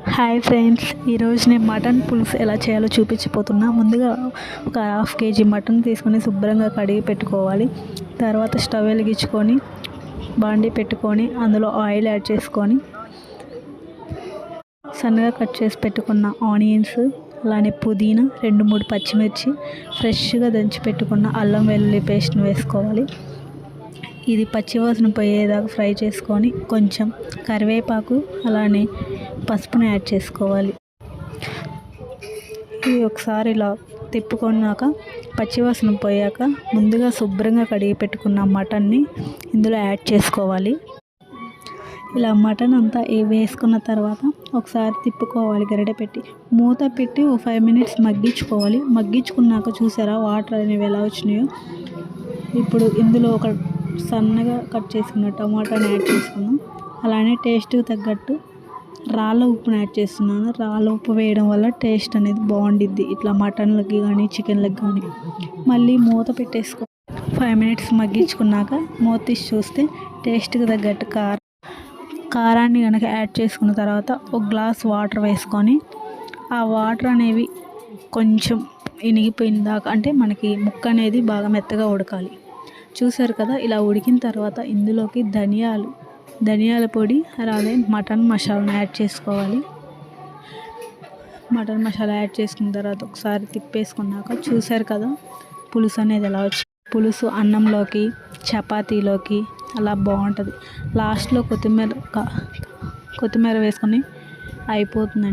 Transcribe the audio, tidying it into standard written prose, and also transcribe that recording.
Hi friends, ఈరోజు నేను mutton పులుసు ఎలా చేయాలో చూపించిపోతున్నా. ముందుగా ఒక హాఫ్ కేజీ మటన్ తీసుకొని శుభ్రంగా కడిగి పెట్టుకోవాలి. తర్వాత స్టవ్ వెలిగించుకొని బాండీ పెట్టుకొని అందులో ఆయిల్ యాడ్ చేసుకొని సన్నగా కట్ చేసి పెట్టుకున్న ఆనియన్స్, అలానే పుదీనా, 2-3 పచ్చిమిర్చి, ఫ్రెష్గా దంచి పెట్టుకున్న అల్లం వెల్లుల్లి పేస్ట్ని వేసుకోవాలి. ఇది పచ్చివాసన పోయేదాకా ఫ్రై చేసుకొని కొంచెం కరివేపాకు అలానే పసుపుని యాడ్ చేసుకోవాలి. ఇది ఒకసారి ఇలా తిప్పుకున్నాక పచ్చివాసన పోయాక ముందుగా శుభ్రంగా కడిగి పెట్టుకున్న మటన్ని ఇందులో యాడ్ చేసుకోవాలి. ఇలా మటన్ అంతా వేసుకున్న తర్వాత ఒకసారి తిప్పుకోవాలి. గరిట పెట్టి మూత పెట్టి ఒక 5 మినిట్స్ మగ్గించుకోవాలి. మగ్గించుకున్నాక చూసారా వాటర్ అనేవి ఎలా వచ్చినాయో. ఇప్పుడు ఇందులో ఒక సన్నగా కట్ చేసుకున్న టమాటాని యాడ్ చేసుకుందాం. అలానే టేస్ట్కి తగ్గట్టు రాళ్ళ ఉప్పుని యాడ్ చేస్తున్నాను. రాళ్ళ ఉప్పు వేయడం వల్ల టేస్ట్ అనేది బాగుండిద్ది ఇట్లా మటన్లకి కానీ చికెన్లకి కానీ. మళ్ళీ మూత పెట్టేసుకో. 5 మినిట్స్ మగ్గించుకున్నాక మూత తీసి చూస్తే టేస్ట్కి తగ్గట్టు కారాన్ని కనుక యాడ్ చేసుకున్న తర్వాత ఒక గ్లాస్ వాటర్ వేసుకొని ఆ వాటర్ అనేవి కొంచెం ఇనిగిపోయిన దాకా, అంటే మనకి ముక్క అనేది బాగా మెత్తగా ఉడకాలి. చూసారు కదా, ఇలా ఉడికిన తర్వాత ఇందులోకి ధనియాల పొడి అలాగే మటన్ మసాలాను యాడ్ చేసుకోవాలి. మటన్ మసాలా యాడ్ చేసుకున్న తర్వాత ఒకసారి తిప్పేసుకున్నాక చూసారు కదా పులుసు అనేది ఎలా వచ్చింది. పులుసు అన్నంలోకి చపాతీలోకి అలా బాగుంటుంది. లాస్ట్లో కొత్తిమీర వేసుకొని అయిపోతుందండి.